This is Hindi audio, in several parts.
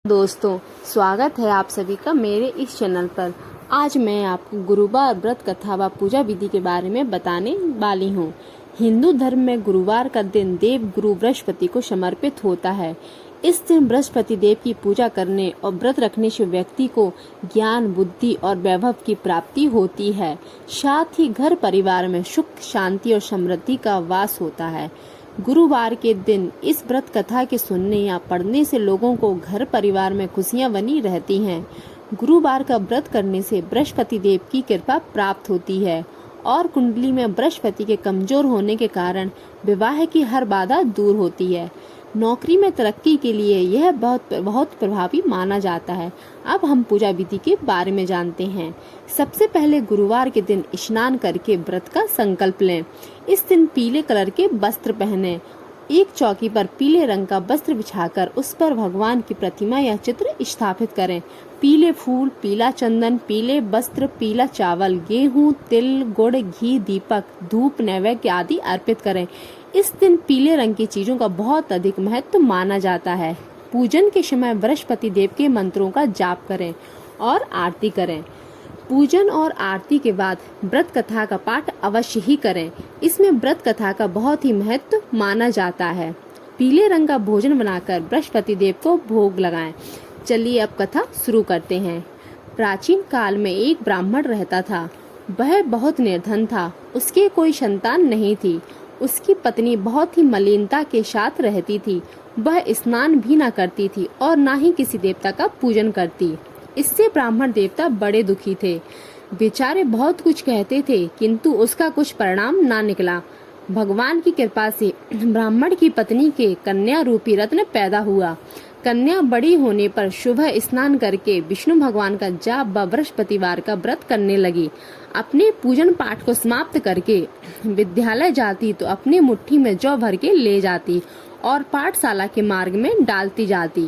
दोस्तों, स्वागत है आप सभी का मेरे इस चैनल पर। आज मैं आपको गुरुवार व्रत कथा व पूजा विधि के बारे में बताने वाली हूँ। हिंदू धर्म में गुरुवार का दिन देव गुरु बृहस्पति को समर्पित होता है। इस दिन बृहस्पति देव की पूजा करने और व्रत रखने से व्यक्ति को ज्ञान, बुद्धि और वैभव की प्राप्ति होती है। साथ ही घर परिवार में सुख, शांति और समृद्धि का वास होता है। गुरुवार के दिन इस व्रत कथा के सुनने या पढ़ने से लोगों को घर परिवार में खुशियां बनी रहती हैं। गुरुवार का व्रत करने से बृहस्पति देव की कृपा प्राप्त होती है और कुंडली में बृहस्पति के कमजोर होने के कारण विवाह की हर बाधा दूर होती है। नौकरी में तरक्की के लिए यह बहुत प्रभावी माना जाता है। अब हम पूजा विधि के बारे में जानते हैं। सबसे पहले गुरुवार के दिन स्नान करके व्रत का संकल्प लें। इस दिन पीले कलर के वस्त्र पहने। एक चौकी पर पीले रंग का वस्त्र बिछाकर उस पर भगवान की प्रतिमा या चित्र स्थापित करें। पीले फूल, पीला चंदन, पीले वस्त्र, पीला चावल, गेहूं, तिल, गुड़, घी, दीपक, धूप, नैवेद्य आदि अर्पित करें। इस दिन पीले रंग की चीजों का बहुत अधिक महत्व माना जाता है। पूजन के समय बृहस्पति देव के मंत्रों का जाप करें और आरती करें। पूजन और आरती के बाद व्रत कथा का पाठ अवश्य ही करें। इसमें व्रत कथा का बहुत ही महत्व माना जाता है। पीले रंग का भोजन बनाकर बृहस्पति देव को भोग लगाएं। चलिए अब कथा शुरू करते हैं। प्राचीन काल में एक ब्राह्मण रहता था। वह बहुत निर्धन था। उसके कोई संतान नहीं थी। उसकी पत्नी बहुत ही मलिनता के साथ रहती थी। वह स्नान भी न करती थी और न ही किसी देवता का पूजन करती। इससे ब्राह्मण देवता बड़े दुखी थे। बेचारे बहुत कुछ कहते थे किंतु उसका कुछ परिणाम ना निकला। भगवान की कृपा से ब्राह्मण की पत्नी के कन्या रूपी रत्न पैदा हुआ। कन्या बड़ी होने पर सुबह स्नान करके विष्णु भगवान का जाप व बृहस्पतिवार का व्रत करने लगी। अपने पूजन पाठ को समाप्त करके विद्यालय जाती तो अपनी मुट्ठी में जौ भर के ले जाती और पाठशाला के मार्ग में डालती जाती।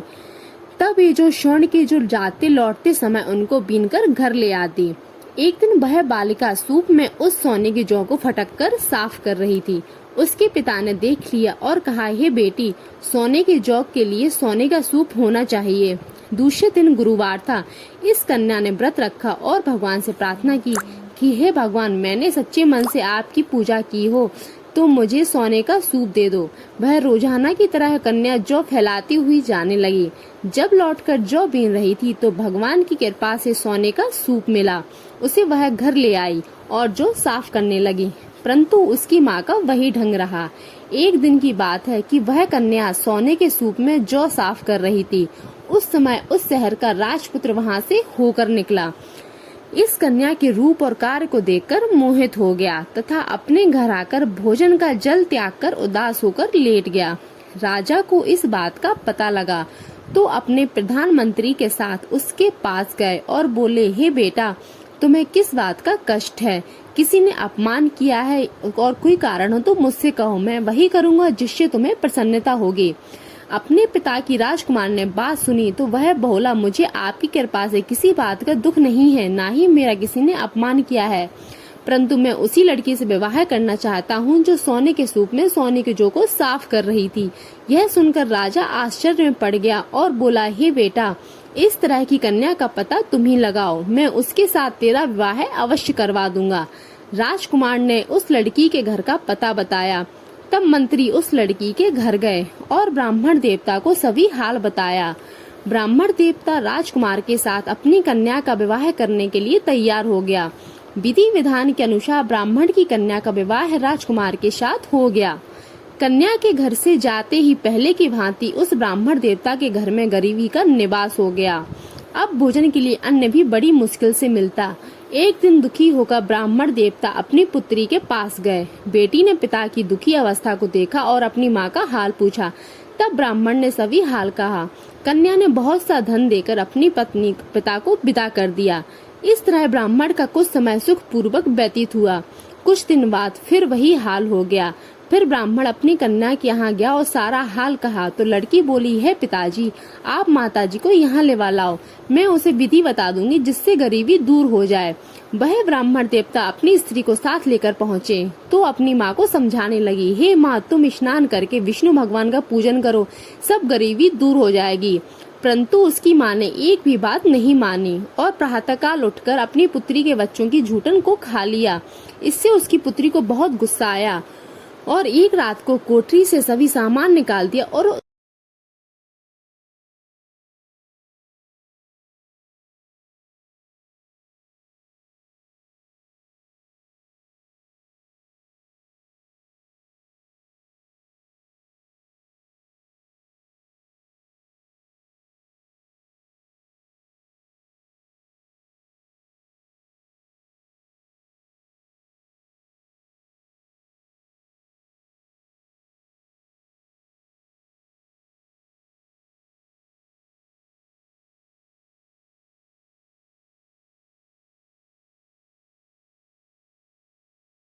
तब ये जो स्वर्ण के जो जाते लौटते समय उनको बीनकर घर ले आती। एक दिन वह बालिका सूप में उस सोने की जौ को फटक कर साफ कर रही थी। उसके पिता ने देख लिया और कहा, हे बेटी, सोने के जौ के लिए सोने का सूप होना चाहिए। दूसरे दिन गुरुवार था। इस कन्या ने व्रत रखा और भगवान से प्रार्थना की कि हे भगवान, मैंने सच्चे मन से आपकी पूजा की हो तो मुझे सोने का सूप दे दो। वह रोजाना की तरह कन्या जौ फैलाती हुई जाने लगी। जब लौटकर जौ बीन रही थी तो भगवान की कृपा से सोने का सूप मिला। उसे वह घर ले आई और जौ साफ करने लगी, परंतु उसकी माँ का वही ढंग रहा। एक दिन की बात है कि वह कन्या सोने के सूप में जौ साफ कर रही थी। उस समय उस शहर का राजपुत्र वहाँ से होकर निकला। इस कन्या के रूप और कार्य को देखकर मोहित हो गया तथा अपने घर आकर भोजन का जल त्याग कर उदास होकर लेट गया। राजा को इस बात का पता लगा तो अपने प्रधानमंत्री के साथ उसके पास गए और बोले, हे बेटा, तुम्हें किस बात का कष्ट है? किसी ने अपमान किया है और कोई कारण हो तो मुझसे कहो, मैं वही करूँगा जिससे तुम्हें प्रसन्नता होगी। अपने पिता की राजकुमार ने बात सुनी तो वह बोला, मुझे आपकी कृपा से किसी बात का दुख नहीं है, ना ही मेरा किसी ने अपमान किया है, परंतु मैं उसी लड़की से विवाह करना चाहता हूँ जो सोने के सूप में सोने के जौ को साफ कर रही थी। यह सुनकर राजा आश्चर्य में पड़ गया और बोला, हे बेटा, इस तरह की कन्या का पता तुम ही लगाओ, मैं उसके साथ तेरा विवाह अवश्य करवा दूंगा। राजकुमार ने उस लड़की के घर का पता बताया। तब मंत्री उस लड़की के घर गए और ब्राह्मण देवता को सभी हाल बताया। ब्राह्मण देवता राजकुमार के साथ अपनी कन्या का विवाह करने के लिए तैयार हो गया। विधि विधान के अनुसार ब्राह्मण की कन्या का विवाह राजकुमार के साथ हो गया। कन्या के घर से जाते ही पहले की भांति उस ब्राह्मण देवता के घर में गरीबी का निवास हो गया। अब भोजन के लिए अन्न भी बड़ी मुश्किल से मिलता। एक दिन दुखी होकर ब्राह्मण देवता अपनी पुत्री के पास गए। बेटी ने पिता की दुखी अवस्था को देखा और अपनी माँ का हाल पूछा। तब ब्राह्मण ने सभी हाल कहा। कन्या ने बहुत सा धन देकर अपनी पत्नी पिता को विदा कर दिया। इस तरह ब्राह्मण का कुछ समय सुख पूर्वक व्यतीत हुआ। कुछ दिन बाद फिर वही हाल हो गया। फिर ब्राह्मण अपनी कन्या के यहाँ गया और सारा हाल कहा तो लड़की बोली, है पिताजी, आप माताजी को यहाँ लेवा लाओ, मैं उसे विधि बता दूंगी जिससे गरीबी दूर हो जाए। वह ब्राह्मण देवता अपनी स्त्री को साथ लेकर पहुँचे तो अपनी माँ को समझाने लगी, हे माँ, तुम स्नान करके विष्णु भगवान का पूजन करो, सब गरीबी दूर हो जाएगी। परंतु उसकी माँ ने एक भी बात नहीं मानी और प्रातःकाल उठकर अपनी पुत्री के बच्चों की जूठन को खा लिया। इससे उसकी पुत्री को बहुत गुस्सा आया और एक रात को कोठरी से सभी सामान निकाल दिया और